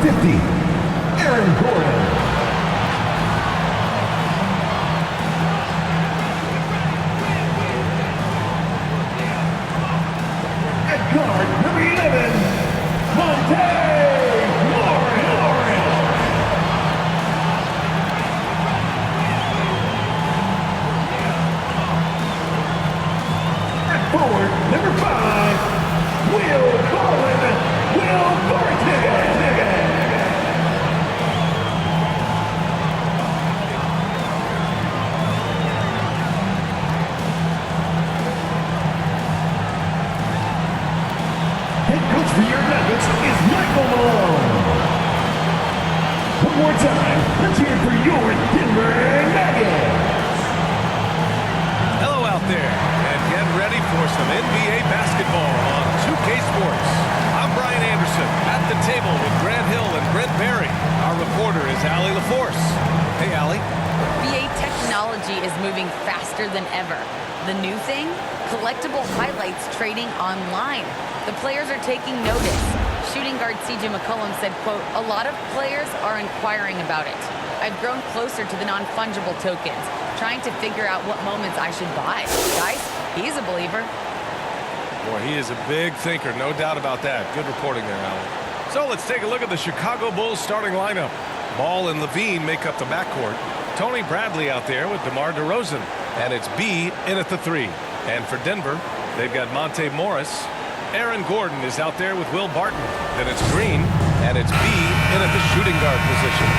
50, Aaron Gordon. At guard, number 11, Monte Morris. At forward, number 5, Will Barton. Head coach for your Nuggets is Michael Malone. One more time, let's hear it for your Denver Nuggets. Hello out there, and get ready for some NBA basketball on 2K Sports. I'm Brian Anderson, at the table with Grant Hill and Brent Berry. Our reporter is Allie LaForce. Hey, Allie. NBA technology is moving faster than ever. The new thing? Collectible highlights trading online. The players are taking notice. Shooting guard CJ McCollum said, quote, "A lot of players are inquiring about it. I've grown closer to the non-fungible tokens, trying to figure out what moments I should buy." Guys, he's a believer. Boy, he is a big thinker, no doubt about that. Good reporting there, Allie. So let's take a look at the Chicago Bulls starting lineup. Ball and Levine make up the backcourt. Tony Bradley out there with DeMar DeRozan. And it's B in at the 3. And for Denver, they've got Monte Morris. Aaron Gordon is out there with Will Barton. Then it's Green, and it's B in at the shooting guard position.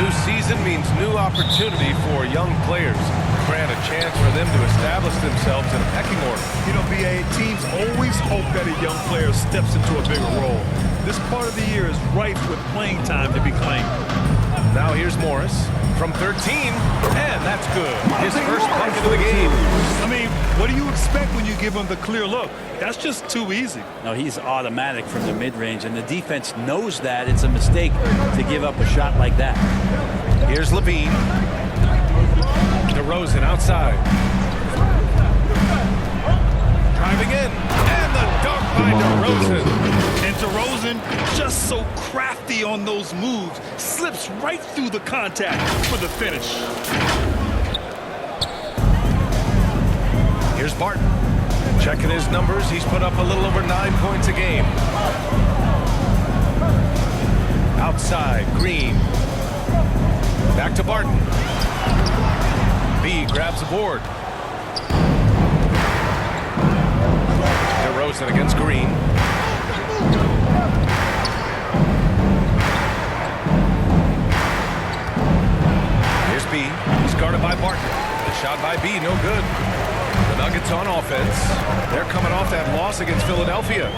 New season means new opportunity for young players. Grant, a chance for them to establish themselves in a pecking order. You know, BA, teams always hope that a young player steps into a bigger role. This part of the year is ripe with playing time to be claimed. Now here's Morris from 13, and that's good. His first bucket of the game. I mean, what do you expect when you give him the clear look? That's just too easy. No, he's automatic from the mid-range, and the defense knows that it's a mistake to give up a shot like that. Here's Levine. DeRozan outside. Driving in, and the dunk by DeRozan. And DeRozan, just so crafty on those moves, slips right through the contact for the finish. Here's Barton. Checking his numbers, he's put up a little over 9 points a game. Outside, Green. Back to Barton. B grabs the board. DeRozan against Green. Here's B. He's guarded by Barton. The shot by B, no good. The Nuggets on offense. They're coming off that loss against Philadelphia.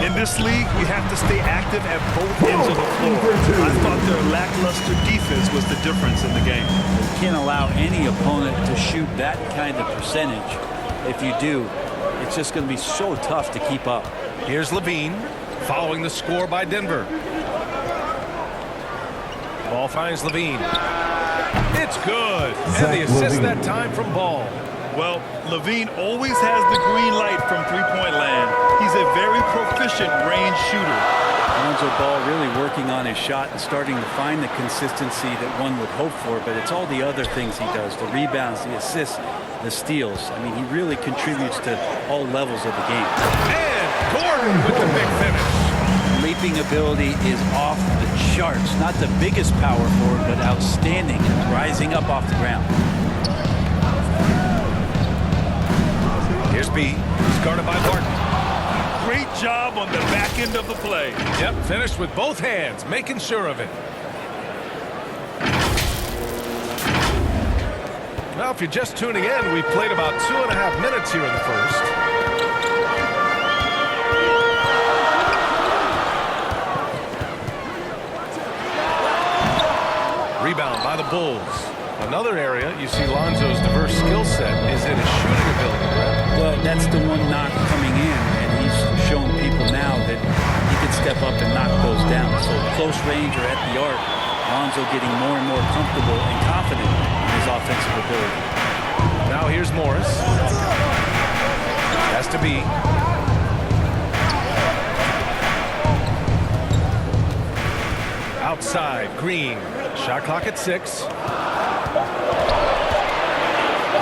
In this league, you have to stay active at both ends of the floor. I thought their lackluster defense was the difference in the game. You can't allow any opponent to shoot that kind of percentage. If you do, it's just going to be so tough to keep up. Here's Levine, following the score by Denver. Ball finds Levine. It's good. And the assist that time from Ball. Well, Levine always has the green light from three-point land. He's a very proficient range shooter. Lonzo Ball really working on his shot and starting to find the consistency that one would hope for, but it's all the other things he does, the rebounds, the assists, the steals. I mean, he really contributes to all levels of the game. And Gordon with the big finish. Leaping ability is off the charts. Not the biggest power forward, but outstanding and rising up off the ground. Here's B. He's guarded by Barton. Great job on the back end of the play. Yep, finished with both hands, making sure of it. Now, if you're just tuning in, we played about 2.5 minutes here in the first. Rebound by the Bulls. Another area you see Lonzo's diverse skill set is in his shooting ability. Well, that's the one knock coming in, and he's shown people now that he can step up and knock those down. So close range or at the arc, Lonzo getting more and more comfortable and confident in his offensive ability. Now here's Morris. Has to be. Outside, Green. Shot clock at 6.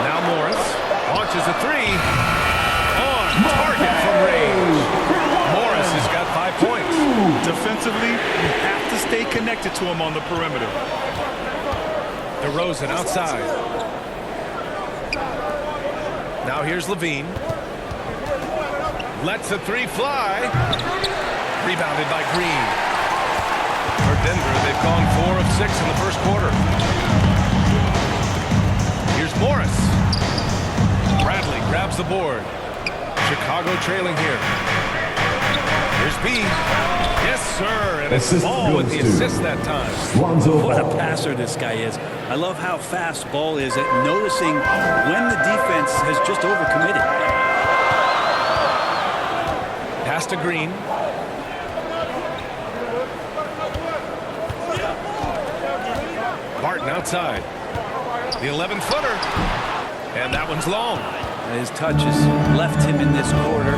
Now Morris launches a 3. On target from range. Morris has got 5 points. Defensively, you have to stay connected to him on the perimeter. DeRozan outside. Now here's Levine. Lets the 3 fly. Rebounded by Green. For Denver, they've gone 4 of 6 in the first quarter. Here's Morris. Bradley grabs the board. Chicago trailing here. Here's B. Yes, sir. And it's Ball with the assist that time. Lonzo What a Ball. passer this guy is. I love how fast Ball is at noticing when the defense has just overcommitted. Pass to Green. Martin outside. The 11-footer. And that one's long. His touch has left him in this quarter.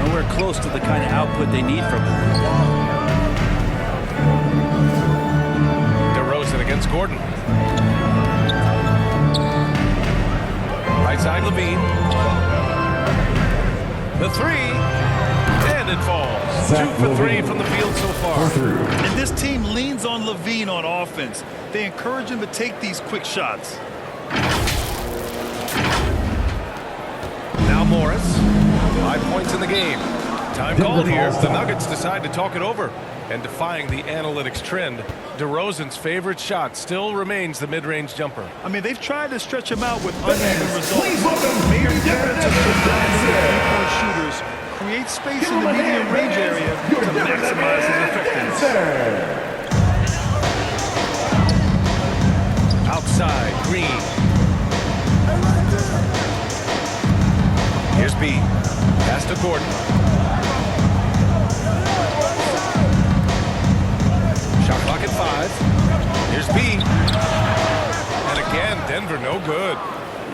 Nowhere close to the kind of output they need from him. DeRozan against Gordon. Right side, Levine. The 3. And it falls. Zach 2 for 3 Levine. from the field so far. And this team leans on Levine on offense. They encourage him to take these quick shots. Now Morris. 5 points in the game. Time Denver called here. calls The time. Nuggets decide to talk it over. And defying the analytics trend, DeRozan's favorite shot still remains the mid-range jumper. I mean, they've tried to stretch him out with uneven results. Please welcome Maybe your they're Denver three-point shooters create space in the medium range area to maximize his effectiveness. Outside, Green. Here's B. Pass to Gordon. Shot clock at 5. Here's B. And again, Denver no good.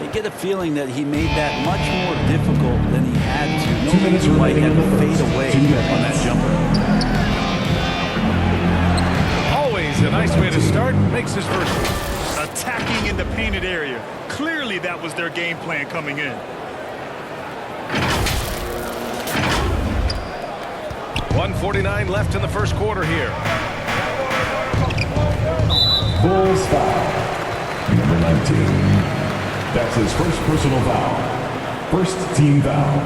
You get a feeling that he made that much more difficult than he had to. No 2 minutes reason why he had remaining to in the fade first. away 2 minutes. on that jumper. Always a nice way to start. Makes his first one. Attacking in the painted area. Clearly that was their game plan coming in. .149 left in the first quarter here. Bulls foul. Number 19. That's his first personal foul. First team foul.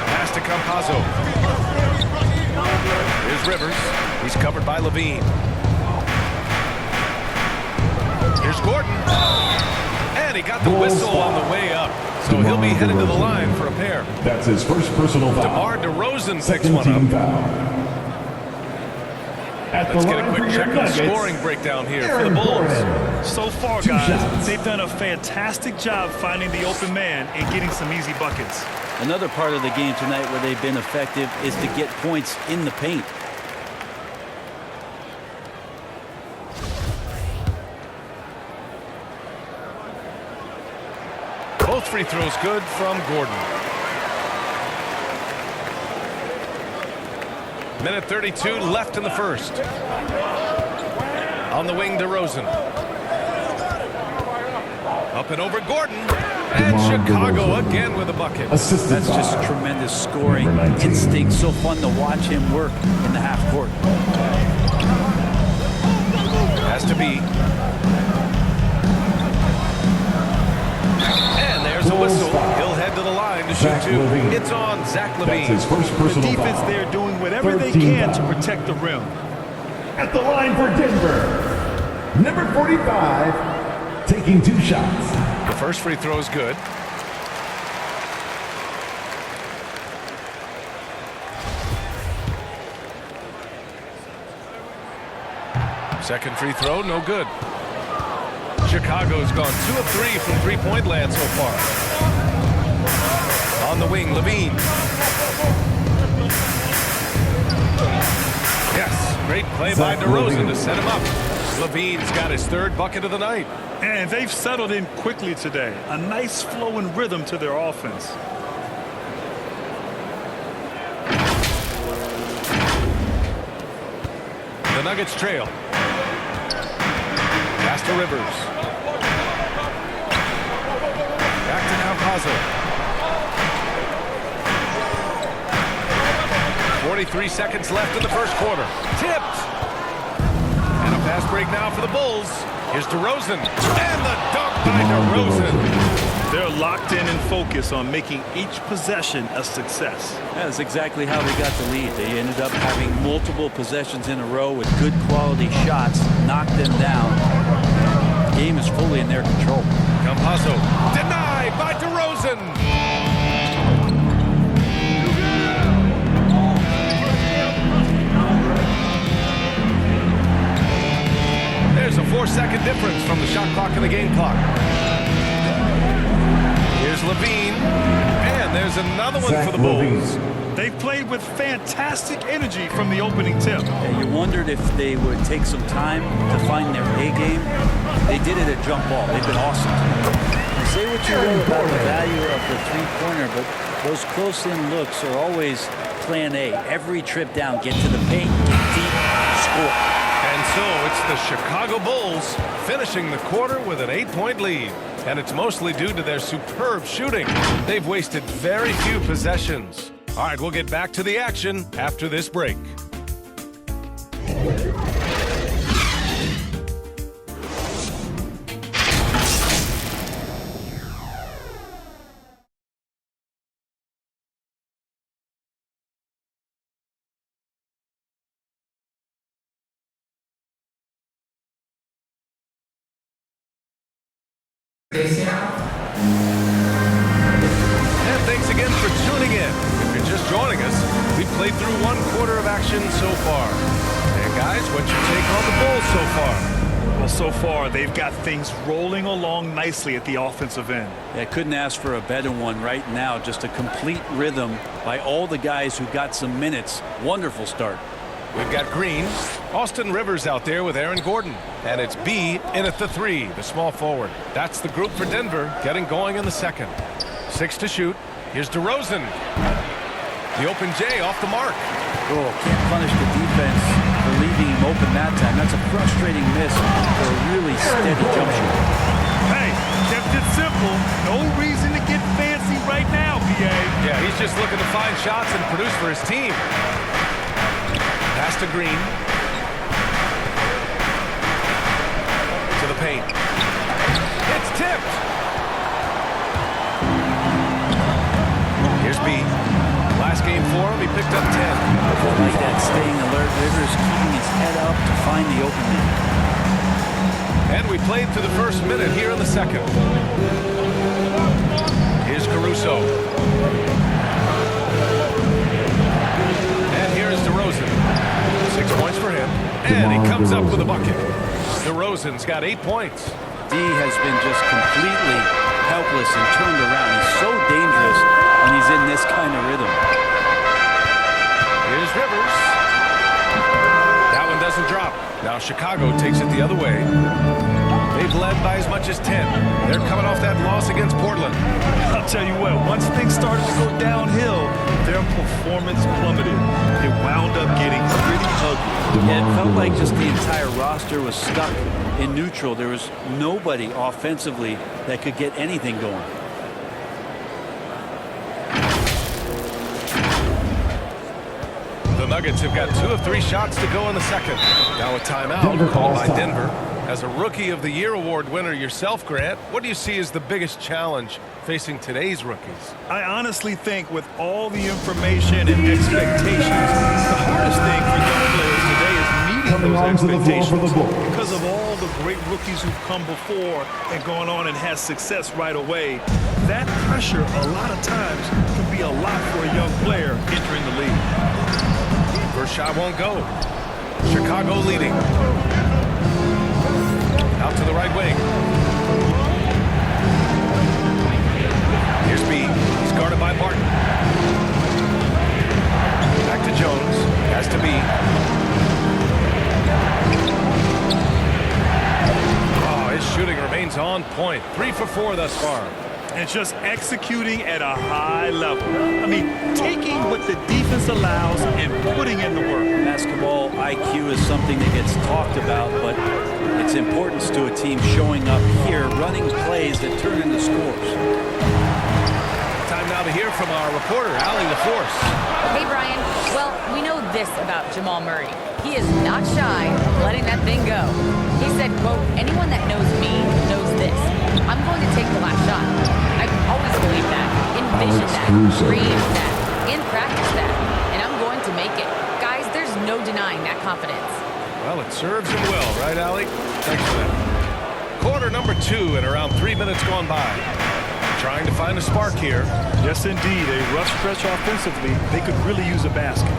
Pass to Campazzo. Here's Rivers. He's covered by Levine. Here's Gordon. And he got the whistle on the way up. So he'll be headed to the line for a pair. That's his first personal foul. DeMar DeRozan picks Second one team up. foul. At Let's the get a line quick for check your on the Nuggets, scoring breakdown here for the Aaron Bulls. Gordon. So far, 2 guys, shots. they've done a fantastic job finding the open man and getting some easy buckets. Another part of the game tonight where they've been effective is to get points in the paint. Both free throws good from Gordon. Minute 32 left in the first. On the wing, DeRozan. Up and over Gordon. And DeMar Chicago DeRozan. again with a bucket. Assisted That's by just tremendous scoring Number 19. instinct. So fun to watch him work in the half court. Has to be. And there's a whistle. He'll head to the line to shoot Zach 2. Levine. It's on Zach That's Levine. his first The personal defense foul. there doing whatever they 13 can to foul. protect the rim. At the line for Denver, number 45, taking 2 shots. The first free throw is good. Second free throw, no good. Chicago's gone 2 of 3 from three-point land so far. On the wing, Levine. Yes, great play by Zach DeRozan Levine. to set him up. Levine's got his 3rd bucket of the night. And they've settled in quickly today. A nice flow and rhythm to their offense. The Nuggets trail. Pass to Rivers. Back to Campazzo. 43 seconds left in the first quarter. Tipped. And a fast break now for the Bulls. Here's DeRozan. And the dunk by DeRozan. They're locked in and focused on making each possession a success. That's exactly how they got the lead. They ended up having multiple possessions in a row with good quality shots, knocked them down. The game is fully in their control. Campazzo denied by DeRozan. There's a 4-second difference from the shot clock and the game clock. Here's Levine, and there's another one for the Bulls. They've played with fantastic energy from the opening tip. And you wondered if they would take some time to find their A game. They did it at jump ball. They've been awesome. You say what you will about the value of the three-pointer, but those close-in looks are always plan A. Every trip down, get to the paint, get deep, score. And so it's the Chicago Bulls finishing the quarter with an 8-point lead. And it's mostly due to their superb shooting. They've wasted very few possessions. All right, we'll get back to the action after this break. And thanks again for tuning in. If you're just joining us, we've played through one quarter of action so far. And guys, what's your take on the Bulls so far? Well, so far, they've got things rolling along nicely at the offensive end. I couldn't ask for a better one right now. Just a complete rhythm by all the guys who got some minutes. Wonderful start. We've got Green, Austin Rivers out there with Aaron Gordon. And it's B in at the 3, the small forward. That's the group for Denver getting going in the second. 6 to shoot. Here's DeRozan. The open J off the mark. Oh, can't punish the defense for leaving him open that time. That's a frustrating miss for a really steady jump shot. Hey, kept it simple. No reason to get fancy right now, PA. Yeah, he's just looking to find shots and produce for his team. Pass to Green. To the paint. It's tipped. Here's B. Last game for him, he picked up 10. Like that, staying alert. Rivers keeping his head up to find the opening. And we played through the first minute here in the second. Here's Caruso. And here is DeRozan. 6 points for him. And he comes up with a bucket. DeRozan's got 8 points. D has been just completely helpless and turned around. He's so dangerous when he's in this kind of rhythm. Here's Rivers. That one doesn't drop. Now Chicago takes it the other way. They've led by as much as 10. They're coming off that loss against Portland. I'll tell you what, once things started to go downhill, their performance plummeted. It wound up getting pretty ugly. Yeah, it felt like just the entire roster was stuck in neutral. There was nobody offensively that could get anything going. The Nuggets have got 2 of 3 shots to go in the second. Now a timeout called by Denver. As a Rookie of the Year award winner yourself, Grant, what do you see as the biggest challenge facing today's rookies? I honestly think with all the information and expectations, the hardest thing for young players today is meeting those expectations because of all the great rookies who've come before and gone on and had success right away. That pressure, a lot of times, can be a lot for a young player entering the league. First shot won't go. Chicago leading. Out to the right wing. Here's B. He's guarded by Barton. Back to Jones. Has to B. Oh, his shooting remains on point. 3 for 4 thus far. And just executing at a high level. I mean, taking what the defense allows and putting in the work. Basketball IQ is something that gets talked about, but its importance to a team showing up here, running plays that turn into scores. Time now to hear from our reporter, Allie LaForce. Hey, Brian. Well, we know this about Jamal Murray. He is not shy of letting that thing go. He said, quote, anyone that knows me knows this. I'm going to take the last shot. I've always believed that, envisioned that, dreamed that, in practice that, and I'm going to make it. Guys, there's no denying that confidence. Well, it serves him well, right, Allie? Thanks for that. Quarter number 2 and around 3 minutes gone by. Trying to find a spark here. Yes, indeed. A rough stretch offensively. They could really use a basket.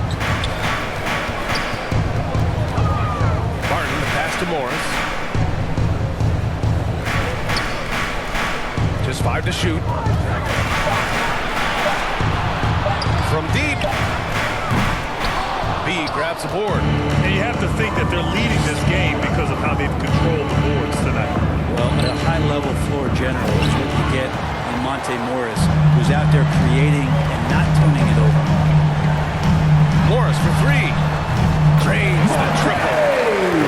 Barton, the pass to Morris. Just 5 to shoot. From deep. B grabs the board. And you have to think that they're leading this game because of how they've controlled the boards tonight. Well, a high-level floor general is what you get in Monte Morris, who's out there creating and not turning it over. Morris for 3. Drains the triple.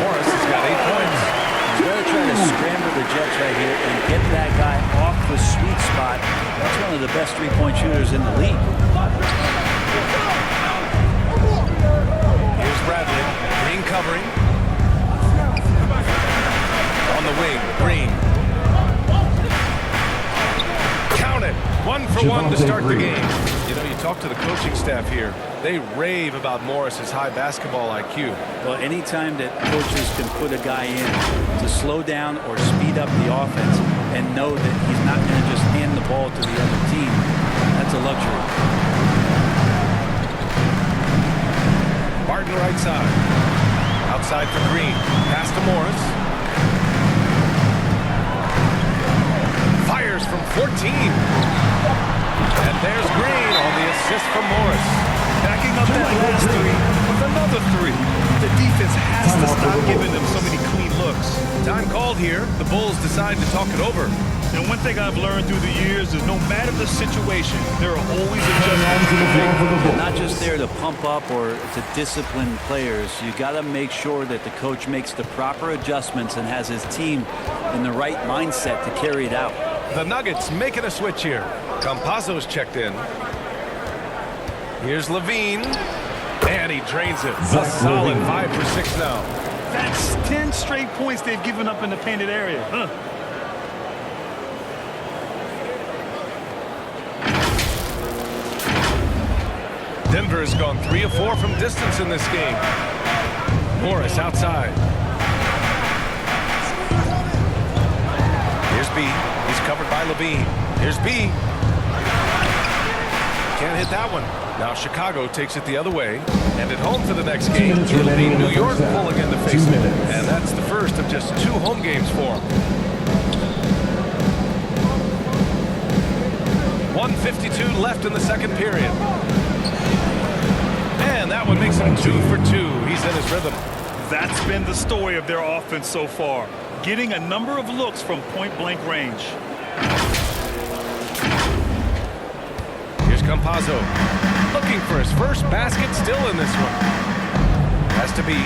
Morris has got 8 points. You got to try to scramble the Jets right here and get that guy off the sweet spot. That's one of the best three-point shooters in the league. Here's Bradley. Green covering. On the wing, Green. Count it. 1 for 1 to start the game. You know, you talk to the coaching staff here. They rave about Morris's high basketball IQ. Well, anytime that coaches can put a guy in to slow down or speed up the offense and know that he's not going to just hand the ball to the other team, that's a luxury. Barton right side. Outside for Green. Pass to Morris. Fires from 14. And there's Green on the assist from Morris. Backing up that last 3 with another 3. The defense has to stop giving them so many clean looks. Time called here. The Bulls decide to talk it over. And one thing I've learned through the years is no matter the situation, there are always adjustments. They're not just there to pump up or to discipline players. You got to make sure that the coach makes the proper adjustments and has his team in the right mindset to carry it out. The Nuggets making a switch here. Campazzo's checked in. Here's Levine. And he drains it. A solid 5 for 6 now. That's 10 straight points they've given up in the painted area. Denver has gone 3 of 4 from distance in this game. Morris outside. Here's B. He's covered by Levine. Here's B. Can't hit that one. Now Chicago takes it the other way. And at home for the next game, it'll be New York pulling in to face them. And that's the first of just 2 home games for them. 1:52 left in the second period. And that one makes him 2 for 2. He's in his rhythm. That's been the story of their offense so far. Getting a number of looks from point-blank range. Here's Campazzo. Looking for his first basket still in this one. Has to be.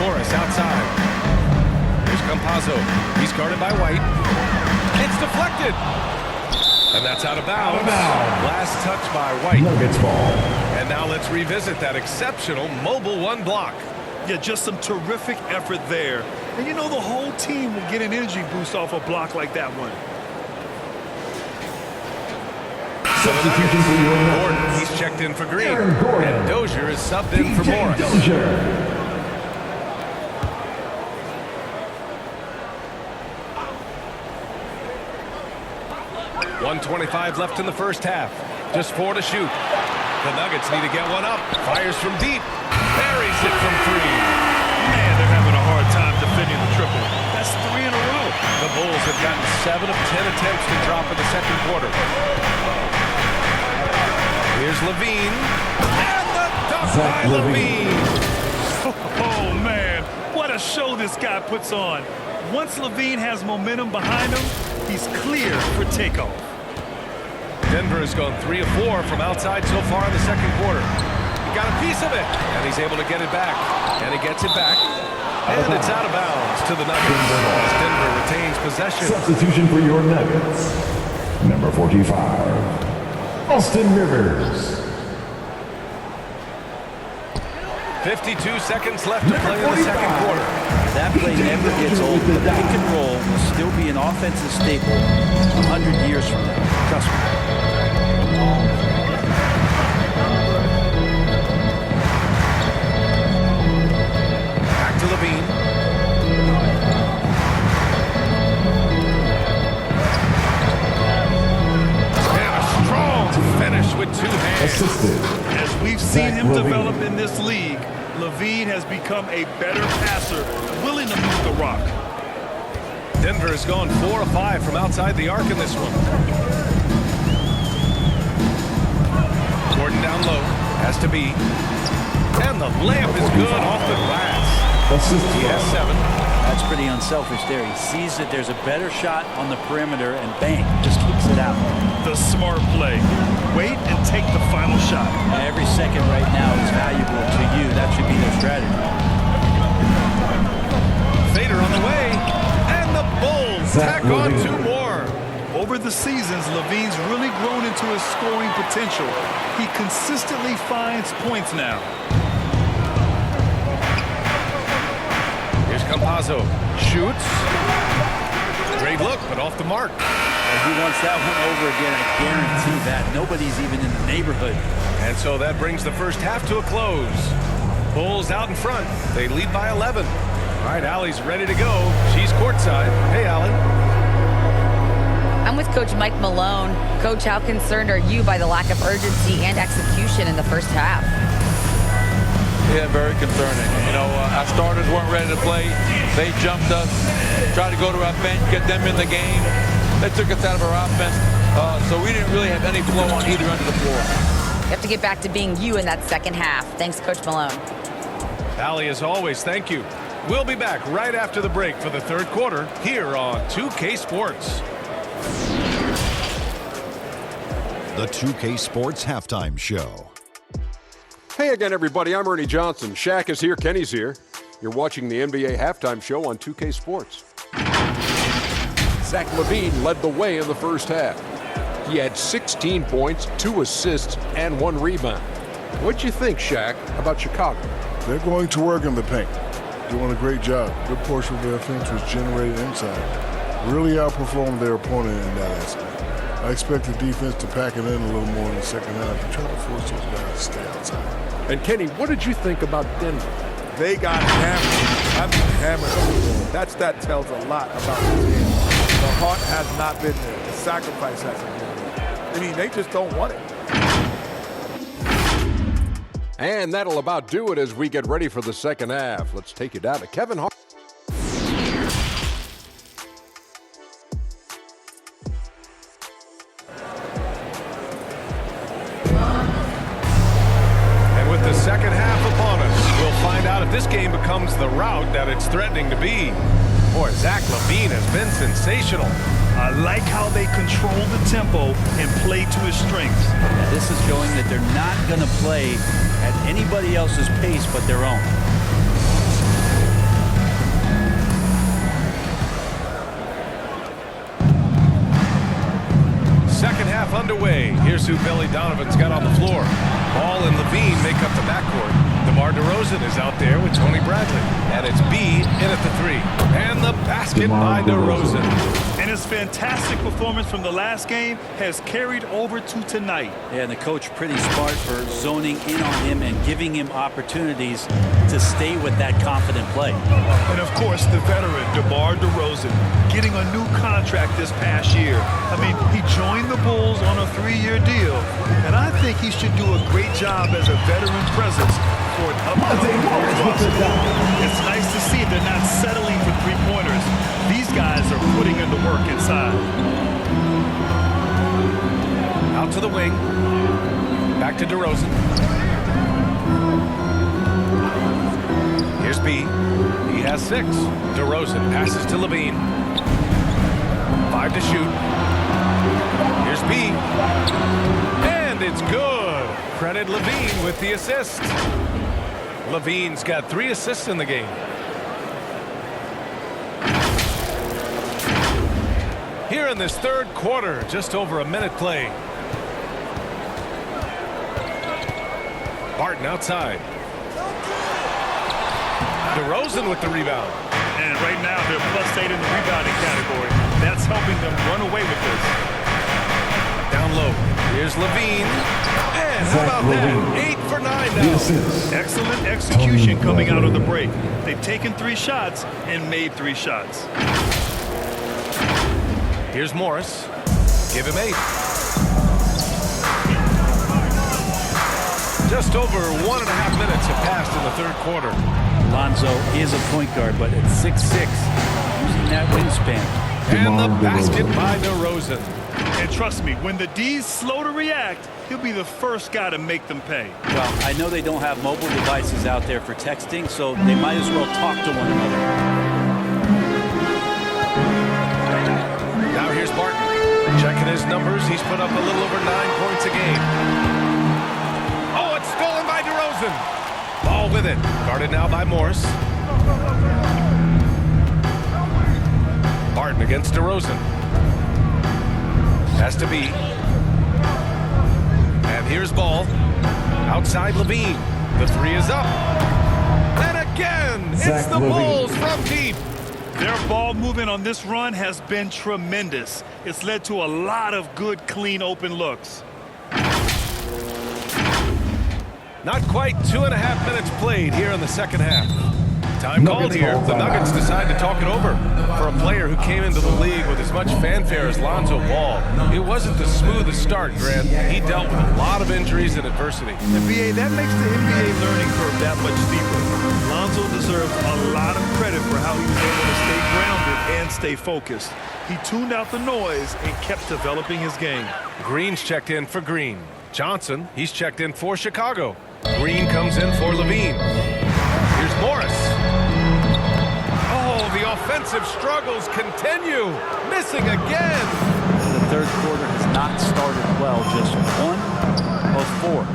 Morris outside. Here's Campazzo. He's guarded by White. It's deflected. And that's out of bounds. Last touch by White. Nuggets ball. And now let's revisit that exceptional mobile 1 block. Yeah, just some terrific effort there. And you know the whole team will get an energy boost off a block like that one. Substitution for your Gordon, he's checked in for Green. Aaron Gordon. And Dozier is subbed in for DJ Morris. Dozier. 1:25 left in the first half. Just 4 to shoot. The Nuggets need to get one up. Fires from deep. Buries it from 3. Man, they're having a hard time defending the triple. That's 3 in a row. The Bulls have gotten 7 of 10 attempts to drop in the second quarter. Here's Levine. And the dunk by Levine. Oh, man. What a show this guy puts on. Once Levine has momentum behind him, he's clear for takeoff. Denver has gone 3 of 4 from outside so far in the second quarter. He got a piece of it, and he's able to get it back. And he gets it back. And it's out of bounds to the Nuggets as Denver retains possession. Substitution for your Nuggets. Number 45, Austin Rivers. 52 seconds left to play in the second quarter. That play never gets old. The pick and roll will still be an offensive staple 100 years from now. Trust me. Back to Levine. And a strong finish with 2 hands. Assisted. As we've seen him Levine. develop in this league, Levine has become a better passer, willing to move the rock. Denver has gone 4 of 5 from outside the arc in this one. Gordon down low. Has to be. And the layup is good off the glass. He has 7. That's pretty unselfish there. He sees that there's a better shot on the perimeter and bang, just kicks it out. The smart play. Wait and take the final shot. Every second right now is valuable to you. That should be their strategy. Fader on the way. And the Bulls tack on 2 more. Over the seasons, Levine's really grown into his scoring potential. He consistently finds points now. Here's Campazzo. Shoots. Great look, but off the mark. And he wants that one over again. I guarantee that. Nobody's even in the neighborhood. And so that brings the first half to a close. Bulls out in front. They lead by 11. All right, Allie's ready to go. She's courtside. Hey, Allie. I'm with Coach Mike Malone. Coach, how concerned are you by the lack of urgency and execution in the first half? Yeah, very concerning. You know, our starters weren't ready to play. They jumped us, tried to go to our bench, get them in the game. They took us out of our offense, so we didn't really have any flow on either end of the floor. You have to get back to being you in that second half. Thanks, Coach Malone. Allie, as always, thank you. We'll be back right after the break for the third quarter here on 2K Sports. The 2K Sports Halftime Show. Hey again, everybody. I'm Ernie Johnson. Shaq is here. Kenny's here. You're watching the NBA Halftime Show on 2K Sports. Zach LaVine led the way in the first half. He had 16 points, 2 assists, and 1 rebound. What'd you think, Shaq, about Chicago? They're going to work in the paint. Doing a great job. Good portion of their offense was generated inside. Really outperformed their opponent in that aspect. I expect the defense to pack it in a little more in the second half and try to force those guys to stay outside. And Kenny, what did you think about Denver? They got hammered. I mean, hammered. That tells a lot about the team. The heart has not been there. The sacrifice hasn't been there. I mean, they just don't want it. And that'll about do it as we get ready for the second half. Let's take you down to Kevin Hart. And with the second half upon us, we'll find out if this game becomes the rout that it's threatening to be. Boy, Zach LaVine has been sensational. I like how they control the tempo and play to his strengths. And this is showing that they're not going to play at anybody else's pace but their own. Second half underway. Here's who Billy Donovan's got on the floor. Ball and Levine make up the backcourt. DeMar DeRozan is out there with Tony Bradley. And it's B in at the 3. And the basket by DeRozan. And his fantastic performance from the last game has carried over to tonight. Yeah, and the coach pretty smart for zoning in on him and giving him opportunities to stay with that confident play. And of course, the veteran, DeMar DeRozan, getting a new contract this past year. I mean, he joined the Bulls on a 3-year deal, and I think he should do a great job as a veteran presence for an upcoming Bulls roster. It's nice to see they're not settling for three-pointers. These guys are putting in the work inside. Out to the wing. Back to DeRozan. Here's B. He has 6. DeRozan passes to Levine. 5 to shoot. Here's B. And it's good. Credit Levine with the assist. Levine's got 3 assists in the game. Here in this third quarter, just over a minute play. Barton outside. DeRozan with the rebound. And right now they're +8 in the rebounding category. That's helping them run away with this. Down low. Here's Levine. And how about that? 8 for 9 now. Excellent execution coming out of the break. They've taken 3 shots and made 3 shots. Here's Morris. Give him 8. Just over 1.5 minutes have passed in the third quarter. Lonzo is a point guard, but at 6'6", using that wingspan. And the basket by DeRozan. And trust me, when the D's slow to react, he'll be the first guy to make them pay. Well, I know they don't have mobile devices out there for texting, so they might as well talk to one another. Now here's Barton. Checking his numbers. He's put up a little over 9 points a game. Oh, it's stolen by DeRozan. Ball with it. Guarded now by Morris. Barton against DeRozan. Has to be. And here's Ball. Outside Levine. The 3 is up. And again, it's the Bulls from deep. Their ball movement on this run has been tremendous. It's led to a lot of good, clean, open looks. Not quite 2.5 minutes played here in the second half. Time called here. The Nuggets decide to talk it over. For a player who came into the league with as much fanfare as Lonzo Ball, it wasn't the smoothest start, Grant. He dealt with a lot of injuries and adversity. And BA, that makes the NBA learning curve that much steeper. Lonzo deserves a lot of credit for how he was able to stay grounded and stay focused. He tuned out the noise and kept developing his game. Green's checked in for Green. Johnson, he's checked in for Chicago. Green comes in for Levine. Here's Morris. Oh, the offensive struggles continue. Missing again. The third quarter has not started well. Just 1 of 4.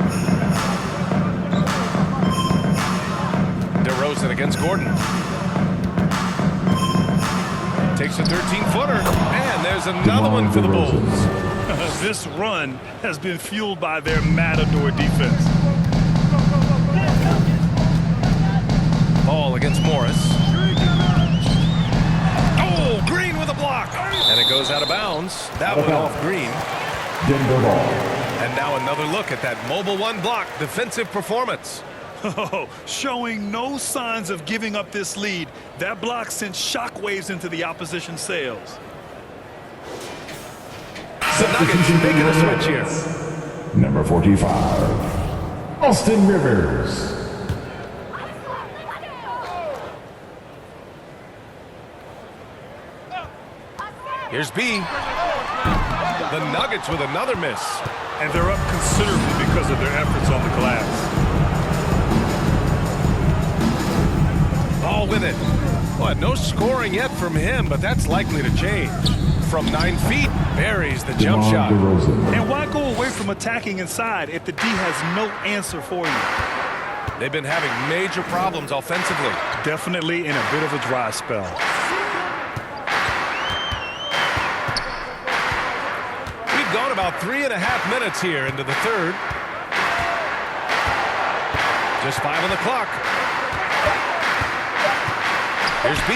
DeRozan against Gordon. Takes a 13-footer. And there's another one for the Bulls. This run has been fueled by their matador defense. Ball against Morris. Oh, Green with a block. And it goes out of bounds. That one off Green. Denver ball. And now another look at that mobile 1 block defensive performance. Oh, showing no signs of giving up this lead. That block sent shockwaves into the opposition sails. The Nuggets making a switch here. Number 45, Austin Rivers. Here's B. The Nuggets with another miss. And they're up considerably because of their efforts on the glass. Ball with it. Well, no scoring yet from him, but that's likely to change. From 9 feet, buries the jump shot. And why go away from attacking inside if the D has no answer for you? They've been having major problems offensively. Definitely in a bit of a dry spell. We've gone about 3.5 minutes here into the third. Just 5 on the clock. Here's B.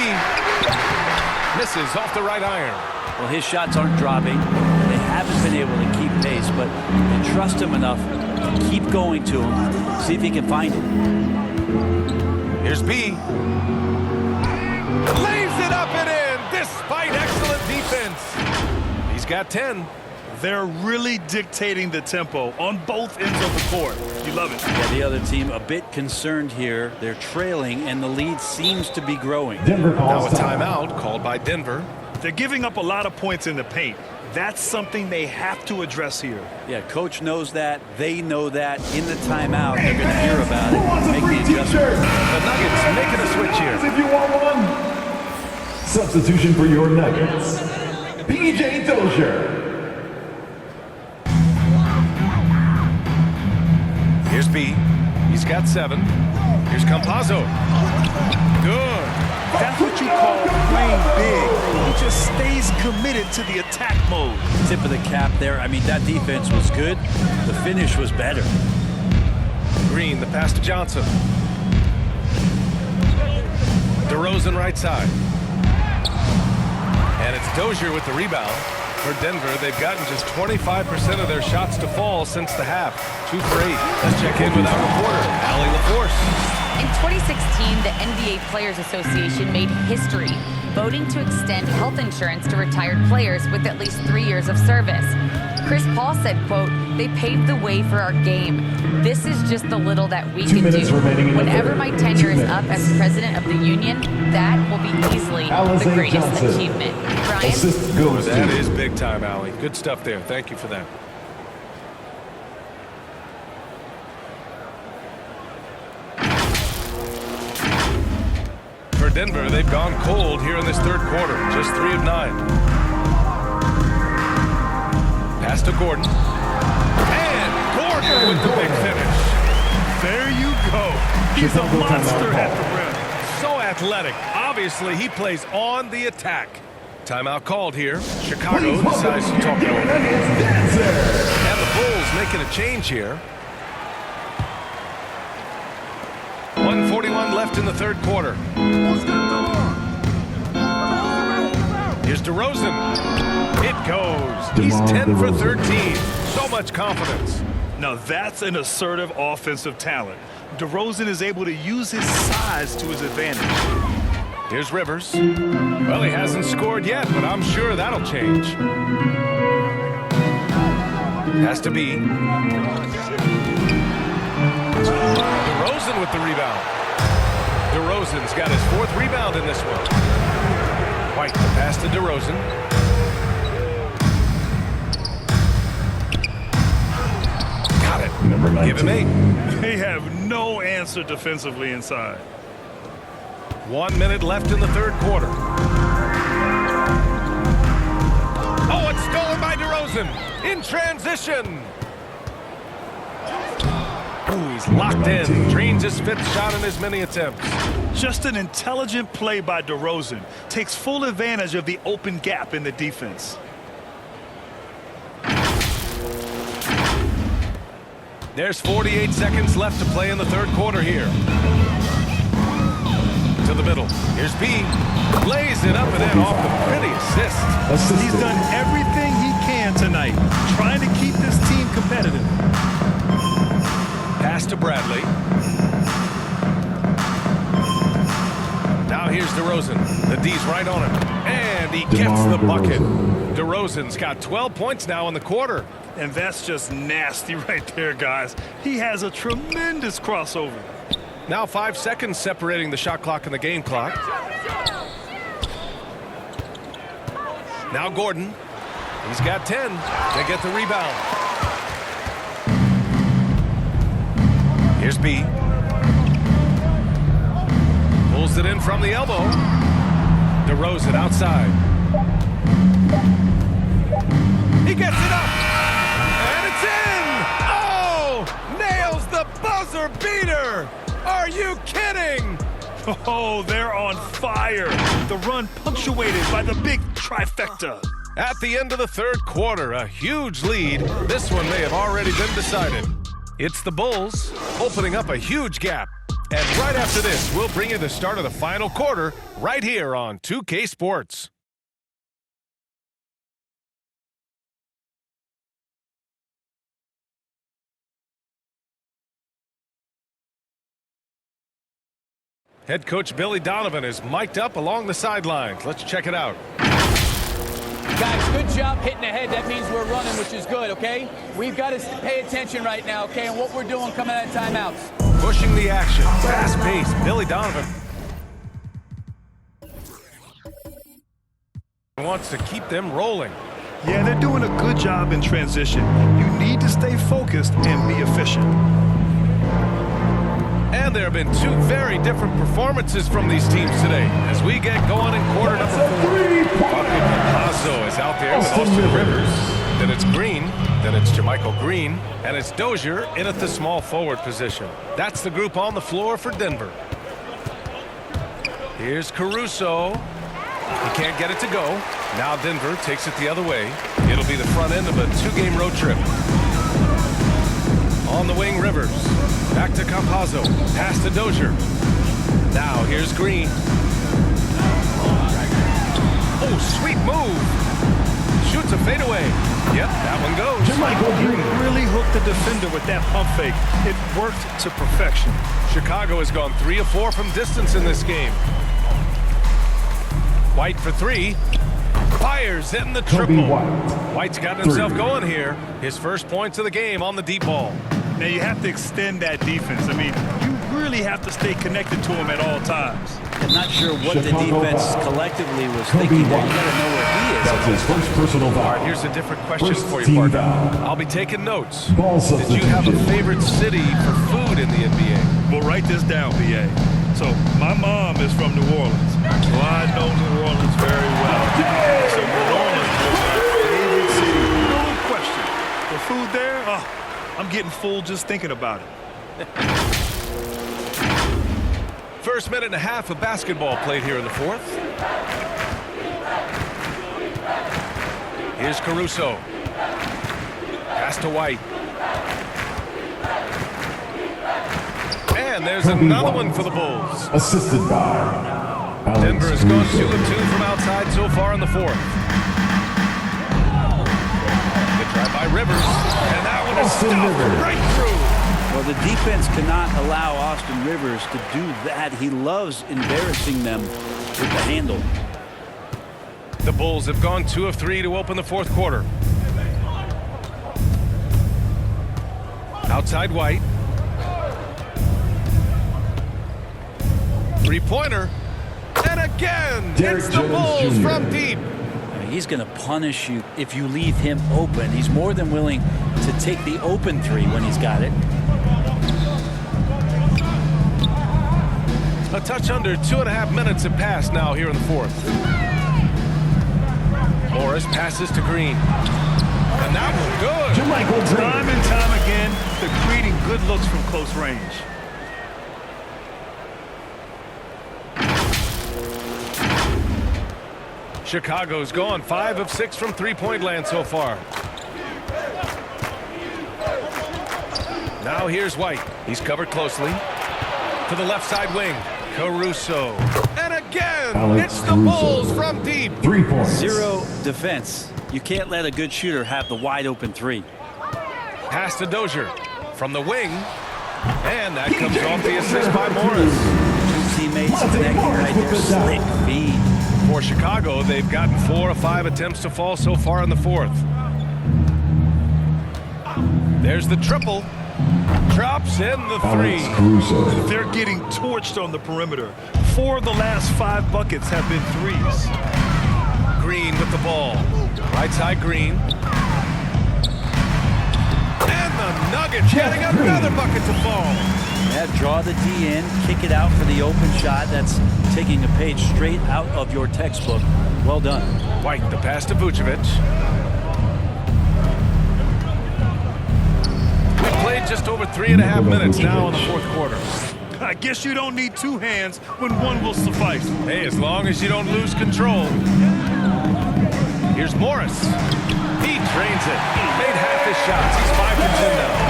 Misses off the right iron. Well, his shots aren't dropping. They haven't been able to keep pace, but they trust him enough to keep going to him, see if he can find it. Here's B. Lays it up and in, despite excellent defense. He's got 10. They're really dictating the tempo on both ends of the court. You love it. Yeah, the other team a bit concerned here. They're trailing, and the lead seems to be growing. Denver Now calls a timeout called by Denver. They're giving up a lot of points in the paint. That's something they have to address here. Yeah, coach knows that. They know that. In the timeout, they're going to hear about it. Make the adjustment. The Nuggets making a switch here. If you want one. Substitution for your Nuggets. PJ Dozier. Here's B. He's got 7. Here's Campazzo. Good. That's what you call playing big. He just stays committed to the attack mode. Tip of the cap there. I mean, that defense was good. The finish was better. Green, the pass to Johnson. DeRozan right side. And it's Dozier with the rebound. For Denver, they've gotten just 25% of their shots to fall since the half. 2 for 8. Let's check in with our reporter, Allie LaForce. In 2016, the NBA Players Association made history, voting to extend health insurance to retired players with at least 3 years of service. Chris Paul said, quote, "They paved the way for our game. This is just the little that we can do. Whenever my tenure is up as president of the union, that will be easily the greatest achievement." Brian? That is big time, Allie. Good stuff there. Thank you for that. For Denver, they've gone cold here in this third quarter. Just 3 of 9. Pass to Gordon. And Gordon with the big finish. There you go. He's a monster at the rim. So athletic. Obviously, he plays on the attack. Timeout called here. Chicago decides to talk it over. And the Bulls making a change here. 1:41 left in the third quarter. Here's DeRozan. It goes. He's 10 for 13. So much confidence. Now that's an assertive offensive talent. DeRozan is able to use his size to his advantage. Here's Rivers. Well, he hasn't scored yet, but I'm sure that'll change. Has to be. DeRozan with the rebound. DeRozan's got his 4th rebound in this one. White, the pass to DeRozan. Got it. Number 19. Give him 8. They have no answer defensively inside. 1 minute left in the third quarter. Oh, it's stolen by DeRozan. In transition. Ooh, he's locked in. Drains his 5th shot in as many attempts. Just an intelligent play by DeRozan. Takes full advantage of the open gap in the defense. There's 48 seconds left to play in the third quarter here. To the middle. Here's B. Lays it up and in off the pretty assist. He's done everything he can tonight, trying to keep this team competitive. Pass to Bradley. Now here's DeRozan. The D's right on him. And he gets the bucket. DeRozan's got 12 points now in the quarter. And that's just nasty right there, guys. He has a tremendous crossover. Now 5 seconds separating the shot clock and the game clock. Now Gordon. He's got 10. They get the rebound. Here's B. Pulls it in from the elbow. DeRozan outside. He gets it up. And it's in. Oh! Nails the buzzer beater. Are you kidding? Oh, they're on fire. The run punctuated by the big trifecta. At the end of the third quarter, a huge lead. This one may have already been decided. It's the Bulls opening up a huge gap. And right after this, we'll bring you the start of the final quarter right here on 2K Sports. Head coach Billy Donovan is mic'd up along the sidelines. Let's check it out. Guys, good job hitting ahead. That means we're running, which is good, okay? We've got to pay attention right now, okay, and what we're doing coming out of timeouts. Pushing the action, fast-paced, Billy Donovan. Wants to keep them rolling. Yeah, they're doing a good job in transition. You need to stay focused and be efficient. And there have been two very different performances from these teams today as we get going in quarter number 4. Facu Campazzo is out there with Austin Rivers. Then it's Green. Then it's Jermichael Green. And it's Dozier in at the small forward position. That's the group on the floor for Denver. Here's Caruso. He can't get it to go. Now Denver takes it the other way. It'll be the front end of a 2-game road trip. On the wing, Rivers. Back to Campazzo. Pass to Dozier. Now here's Green. Oh, sweet move. Shoots a fadeaway. Yep, that one goes. He really hooked the defender with that pump fake. It worked to perfection. Chicago has gone 3 of 4 from distance in this game. White for 3. Fires in the triple. White's got himself going here. His first points of the game on the deep ball. Now you have to extend that defense. I mean, you really have to stay connected to him at all times. I'm not sure what the defense collectively was thinking. You got to know where he is. That's his first personal foul. All right, here's a different question First for you, team partner. foul. I'll be taking notes. Ball Did you have a favorite city for food in the NBA? Well, write this down, BA. So, my mom is from New Orleans. So I know New Orleans very well. So New Orleans was my favorite city. No question. The food there, I'm getting full just thinking about it. First minute and a half of basketball played here in the 4th. Here's Caruso. Pass to White. And there's another one for the Bulls. Assisted by Alex Denver has gone Caruso. 2 of 2 from outside so far in the 4th. Good try by Rivers. And that one is Austin stuffed Rivers. right through. Well, the defense cannot allow Austin Rivers to do that. He loves embarrassing them with the handle. The Bulls have gone 2 of 3 to open the 4th quarter. Outside White. 3-pointer. And again, Derek it's the Jones Bulls Jr. from deep. He's going to punish you if you leave him open. He's more than willing to take the open 3 when he's got it. A touch under 2.5 minutes have passed now here in the 4th. Morris passes to Green. And that was good. Jermichael Green. Time and time again, they're creating good looks from close range. Chicago's gone 5 of 6 from 3-point land so far. Now here's White. He's covered closely. To the left side wing. Caruso. And again, Alex it's the Caruso. Bulls from deep. 3 points. 0 defense. You can't let a good shooter have the wide open 3. Pass to Dozier from the wing. And that comes off the assist by Morris. Two teammates connecting right there. Slick feed. For Chicago, they've gotten 4 of 5 attempts to fall so far in the 4th. There's the triple. Drops in the 3. Alex Caruso. They're getting torched on the perimeter. 4 of the last 5 buckets have been 3s. Green with the ball. Right side Green. And the Nuggets getting another bucket to fall. Yeah, draw the D in, kick it out for the open shot. That's taking a page straight out of your textbook. Well done. White, the pass to Vucevic. We've played just over 3.5 minutes now in the 4th quarter. I guess you don't need 2 hands when 1 will suffice. Hey, as long as you don't lose control. Here's Morris. He drains it. Made half his shots. He's 5 for 10 now.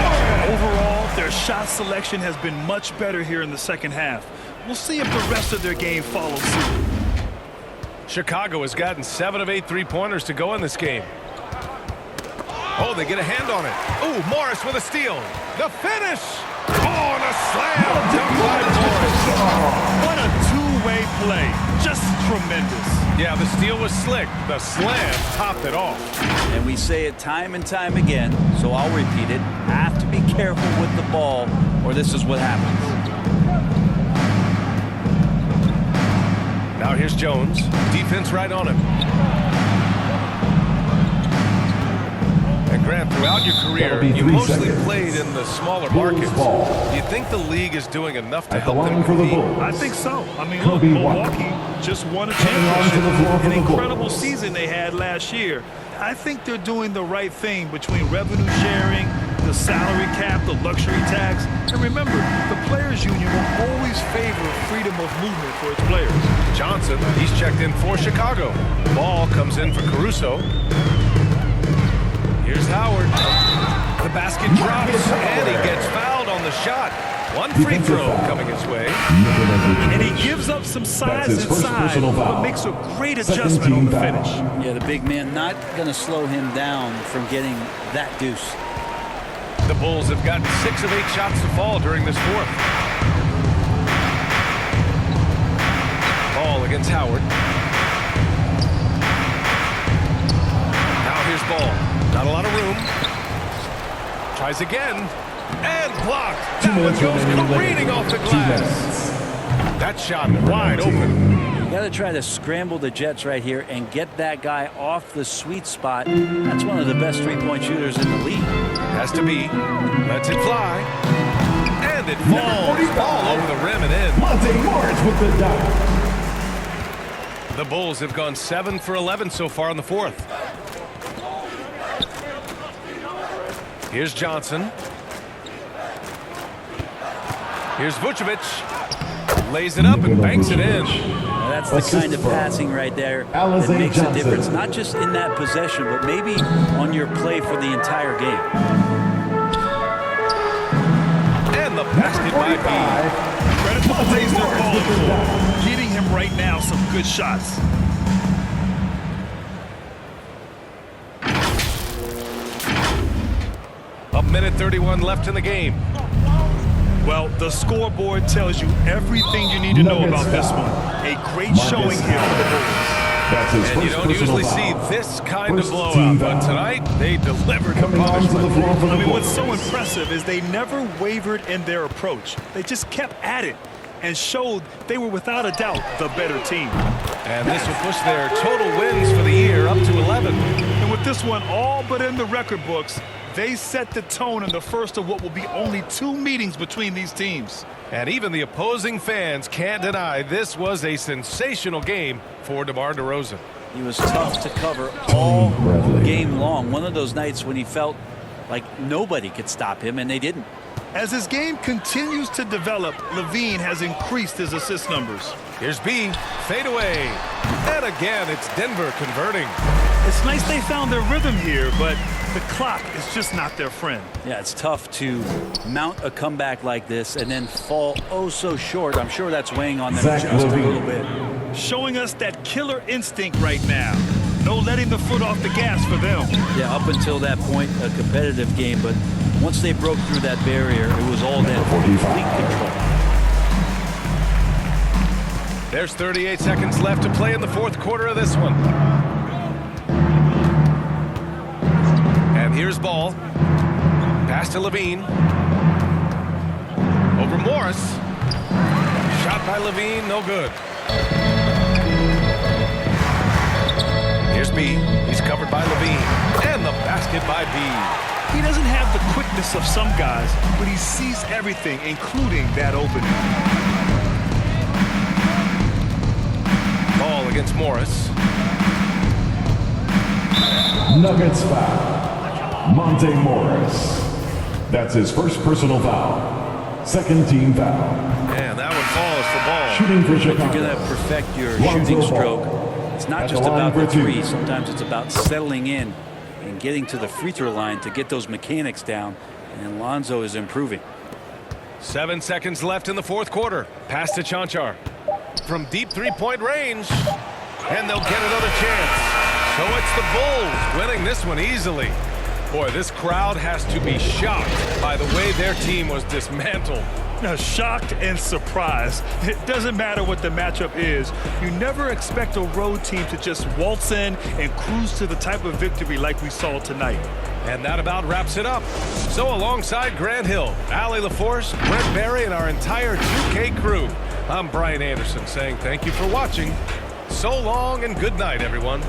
Overall, their shot selection has been much better here in the second half. We'll see if the rest of their game follows suit. Chicago has gotten 7 of 8 3-pointers to go in this game. Oh, they get a hand on it. Oh, Morris with a steal. The finish. Oh, and a slam. Dunk by Morris. What a two-way play. Just tremendous. Yeah, the steal was slick. The slam topped it off. And we say it time and time again, so I'll repeat it. Have to be careful with the ball, or this is what happens. Now here's Jones. Defense right on him. Grant, throughout your career, you mostly played in the smaller markets. Do you think the league is doing enough to help them compete? I think so. I mean, look, Milwaukee just won a championship. An incredible season they had last year. I think they're doing the right thing between revenue sharing, the salary cap, the luxury tax. And remember, the Players Union will always favor freedom of movement for its players. Johnson, he's checked in for Chicago. Ball comes in for Caruso. Here's Howard. The basket drops, and he gets fouled on the shot. One free throw coming his way. And he gives up some size inside, but makes a great adjustment on the finish. Yeah, the big man not going to slow him down from getting that deuce. The Bulls have gotten 6 of 8 shots to fall during this fourth. Ball against Howard. Now here's Ball. Not a lot of room. Tries again. And blocked. That one goes careening off the glass. That shot wide open. You got to try to scramble the Jets right here and get that guy off the sweet spot. That's one of the best three-point shooters in the league. Has to be. Lets it fly. And it falls all over the rim and in. Monte Morris with the dunk. The Bulls have gone 7 for 11 so far in the fourth. Here's Johnson. Here's Vucevic. Lays it up and banks it in. Now that's the kind of passing right there that makes a difference. Not just in that possession, but maybe on your play for the entire game. And the basket by B. Credit to the plays they're calling for. Getting him right now some good shots. A minute 31 left in the game. Well, the scoreboard tells you everything you need to know about this one. A great showing here for the Bulls. And you don't usually see this kind of blowout, but tonight they delivered the punishment. I mean, what's so impressive is they never wavered in their approach. They just kept at it and showed they were without a doubt the better team. And this will push their total wins for the year up to 11. And with this one all but in the record books, they set the tone in the first of what will be only 2 meetings between these teams. And even the opposing fans can't deny this was a sensational game for DeMar DeRozan. He was tough to cover all game long. One of those nights when he felt like nobody could stop him, and they didn't. As his game continues to develop, LaVine has increased his assist numbers. Here's B, fade away. And again, it's Denver converting. It's nice they found their rhythm here, but the clock is just not their friend. Yeah, it's tough to mount a comeback like this and then fall oh so short. I'm sure that's weighing on them just a little bit. Showing us that killer instinct right now. No letting the foot off the gas for them. Yeah, up until that point, a competitive game, but once they broke through that barrier, it was all that complete control. There's 38 seconds left to play in the fourth quarter of this one. And here's Ball. Pass to LaVine. Over Morris. Shot by LaVine, no good. Here's B. He's covered by LaVine. And the basket by B. He doesn't have the quickness of some guys, but he sees everything, including that opening. Ball against Morris. Nuggets foul. Monte Morris. That's his first personal foul. Second team foul. And that one falls for Ball. Shooting for If you're Chicago. going to perfect your shooting stroke, it's not just about the three. Sometimes it's about settling in and getting to the free throw line to get those mechanics down. And Lonzo is improving. 7 seconds left in the fourth quarter. Pass to Chanchar. From deep three-point range. And they'll get another chance. So it's the Bulls winning this one easily. Boy, this crowd has to be shocked by the way their team was dismantled. Now, shocked and surprised. It doesn't matter what the matchup is. You never expect a road team to just waltz in and cruise to the type of victory like we saw tonight. And that about wraps it up. So alongside Grant Hill, Allie LaForce, Brent Barry, and our entire 2K crew, I'm Brian Anderson saying thank you for watching. So long and good night, everyone.